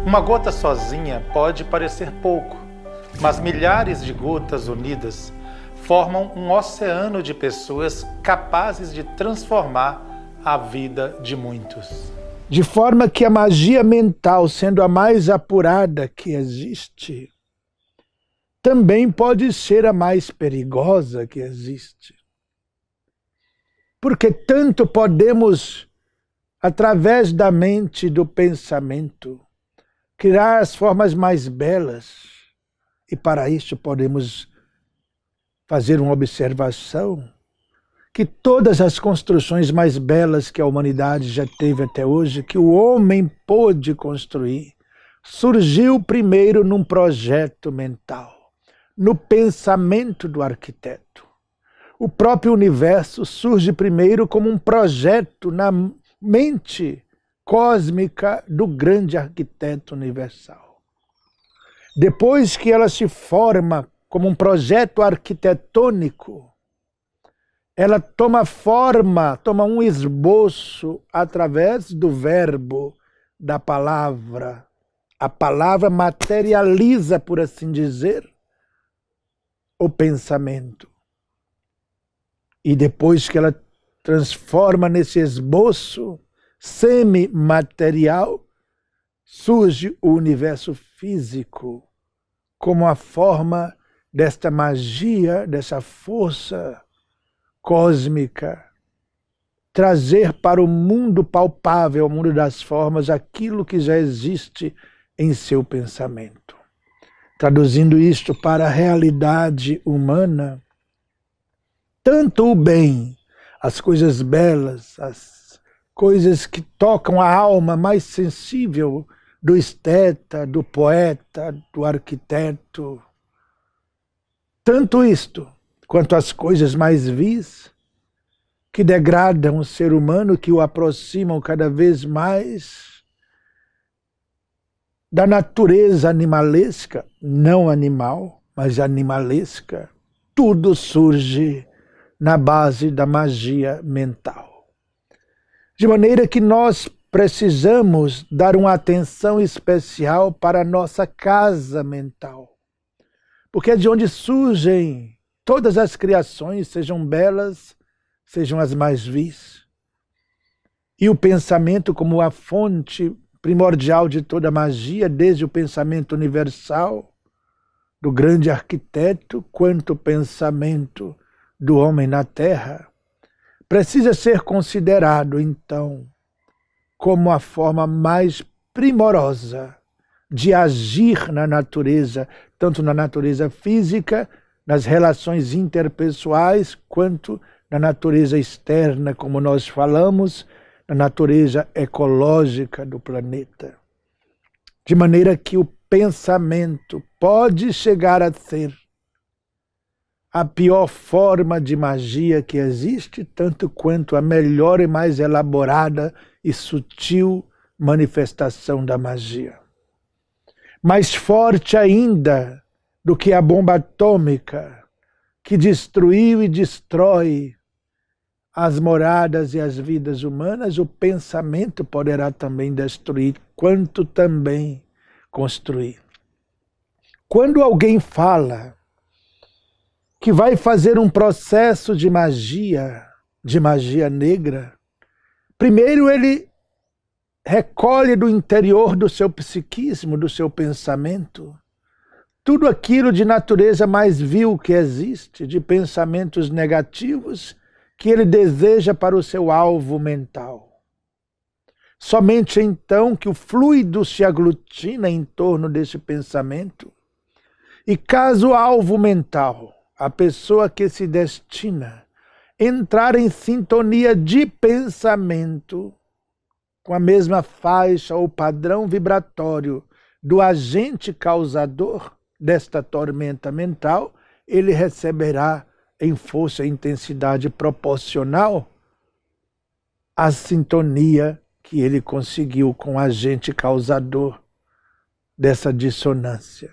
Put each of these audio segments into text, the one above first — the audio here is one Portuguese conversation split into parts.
Uma gota sozinha pode parecer pouco, mas milhares de gotas unidas formam um oceano de pessoas capazes de transformar a vida de muitos. De forma que a magia mental, sendo a mais apurada que existe, também pode ser a mais perigosa que existe. Porque tanto podemos, através da mente e do pensamento, criar as formas mais belas, e para isso podemos fazer uma observação que todas as construções mais belas que a humanidade já teve até hoje, que o homem pôde construir, surgiu primeiro num projeto mental, no pensamento do arquiteto. O próprio universo surge primeiro como um projeto na mente cósmica do grande arquiteto universal. Depois que ela se forma como um projeto arquitetônico, ela toma forma, toma um esboço através do verbo, da palavra. A palavra materializa, por assim dizer, o pensamento. E depois que ela transforma nesse esboço semimaterial, surge o universo físico como a forma desta magia, dessa força cósmica, trazer para o mundo palpável, o mundo das formas, aquilo que já existe em seu pensamento. Traduzindo isto para a realidade humana, tanto o bem, as coisas belas, as coisas que tocam a alma mais sensível do esteta, do poeta, do arquiteto, tanto isto, quanto as coisas mais vis, que degradam o ser humano, que o aproximam cada vez mais da natureza animalesca, não animal, mas animalesca, tudo surge na base da magia mental. De maneira que nós precisamos dar uma atenção especial para a nossa casa mental, porque é de onde surgem todas as criações, sejam belas, sejam as mais vis. E o pensamento como a fonte primordial de toda magia, desde o pensamento universal do grande arquiteto, quanto o pensamento do homem na terra, precisa ser considerado, então, como a forma mais primorosa de agir na natureza, tanto na natureza física, nas relações interpessoais, quanto na natureza externa, como nós falamos, na natureza ecológica do planeta. De maneira que o pensamento pode chegar a ser a pior forma de magia que existe, tanto quanto a melhor e mais elaborada e sutil manifestação da magia. Mais forte ainda do que a bomba atômica, que destruiu e destrói as moradas e as vidas humanas, o pensamento poderá também destruir, quanto também construir. Quando alguém fala que vai fazer um processo de magia negra, primeiro ele recolhe do interior do seu psiquismo, do seu pensamento, tudo aquilo de natureza mais vil que existe, de pensamentos negativos que ele deseja para o seu alvo mental. Somente então que o fluido se aglutina em torno desse pensamento, e caso o alvo mental, a pessoa que se destina, entrar em sintonia de pensamento com a mesma faixa ou padrão vibratório do agente causador desta tormenta mental, ele receberá em força e intensidade proporcional à sintonia que ele conseguiu com o agente causador dessa dissonância.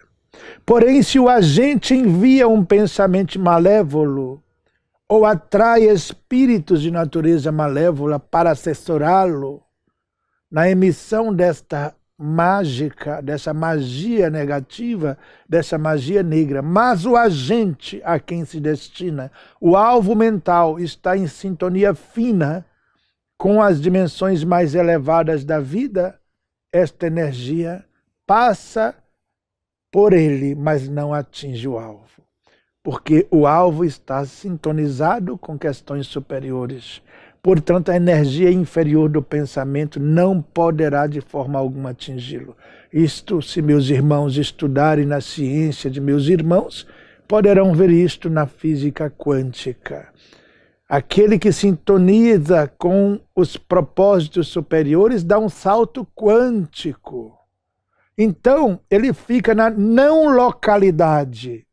Porém, se o agente envia um pensamento malévolo ou atrai espíritos de natureza malévola para assessorá-lo na emissão desta mágica, dessa magia negativa, dessa magia negra. Mas o agente a quem se destina, o alvo mental, está em sintonia fina com as dimensões mais elevadas da vida. Esta energia passa por ele, mas não atinge o alvo. Porque o alvo está sintonizado com questões superiores. Portanto, a energia inferior do pensamento não poderá de forma alguma atingi-lo. Isto, se meus irmãos estudarem na ciência de meus irmãos, poderão ver isto na física quântica. Aquele que sintoniza com os propósitos superiores dá um salto quântico. Então, ele fica na não localidade,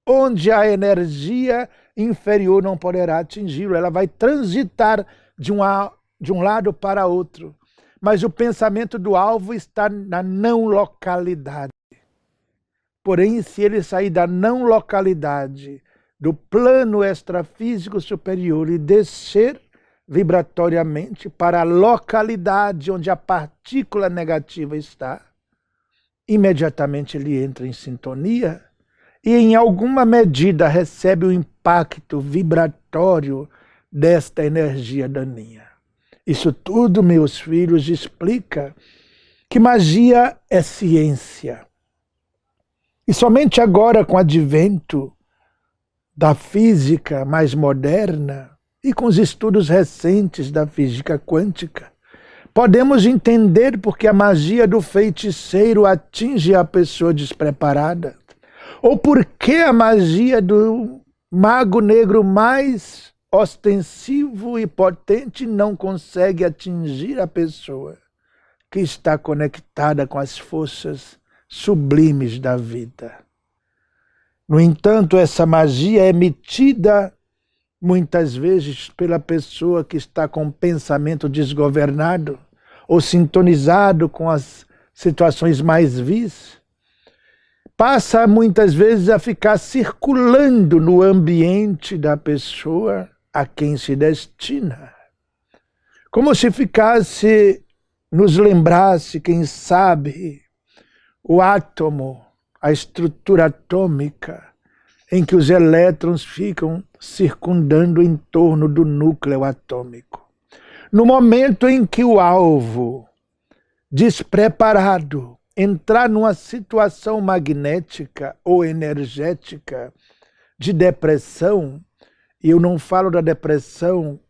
onde a energia inferior não poderá atingi-lo. Ela vai transitar de um lado para outro. Mas o pensamento do alvo está na não localidade. Porém, se ele sair da não localidade, do plano extrafísico superior e descer vibratoriamente para a localidade onde a partícula negativa está, imediatamente ele entra em sintonia e em alguma medida recebe o impacto vibratório desta energia daninha. Isso tudo, meus filhos, explica que magia é ciência. E somente agora, com o advento da física mais moderna e com os estudos recentes da física quântica, podemos entender porque a magia do feiticeiro atinge a pessoa despreparada, ou porque a magia do mago negro mais ostensivo e potente não consegue atingir a pessoa que está conectada com as forças sublimes da vida. No entanto, essa magia é emitida muitas vezes pela pessoa que está com o pensamento desgovernado ou sintonizado com as situações mais vis, passa muitas vezes a ficar circulando no ambiente da pessoa a quem se destina. Como se ficasse, nos lembrasse, quem sabe, o átomo, a estrutura atômica, em que os elétrons ficam circundando em torno do núcleo atômico. No momento em que o alvo, despreparado, entrar numa situação magnética ou energética de depressão, e eu não falo da depressão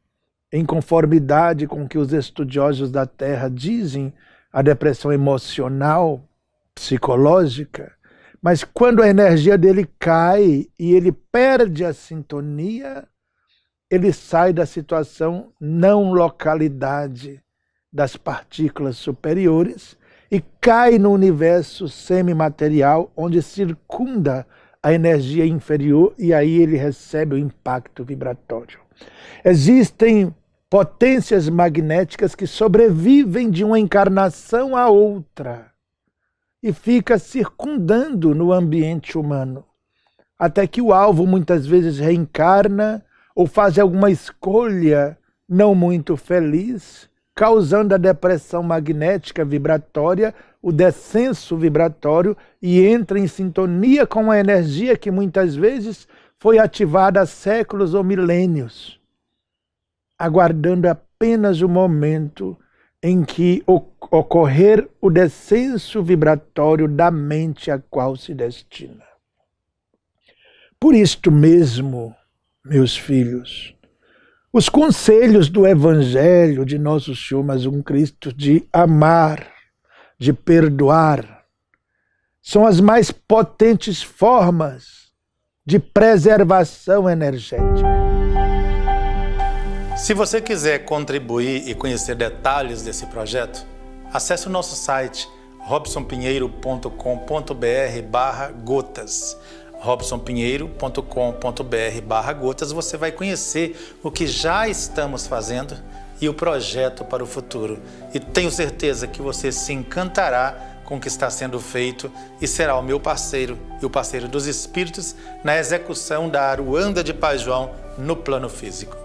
em conformidade com o que os estudiosos da Terra dizem, a depressão emocional, psicológica, mas quando a energia dele cai e ele perde a sintonia, ele sai da situação não localidade das partículas superiores e cai no universo semimaterial, onde circunda a energia inferior e aí ele recebe o impacto vibratório. Existem potências magnéticas que sobrevivem de uma encarnação a outra e fica circundando no ambiente humano, até que o alvo muitas vezes reencarna ou faz alguma escolha não muito feliz, causando a depressão magnética vibratória, o descenso vibratório, e entra em sintonia com a energia que muitas vezes foi ativada há séculos ou milênios, aguardando apenas o momento em que ocorrer o descenso vibratório da mente a qual se destina. Por isto mesmo, meus filhos, os conselhos do Evangelho de Nosso Senhor Jesus Cristo de amar, de perdoar, são as mais potentes formas de preservação energética. Se você quiser contribuir e conhecer detalhes desse projeto, acesse o nosso site robsonpinheiro.com.br/gotas. robsonpinheiro.com.br/gotas. Você vai conhecer o que já estamos fazendo e o projeto para o futuro. E tenho certeza que você se encantará com o que está sendo feito e será o meu parceiro e o parceiro dos espíritos na execução da Aruanda de Pai João no plano físico.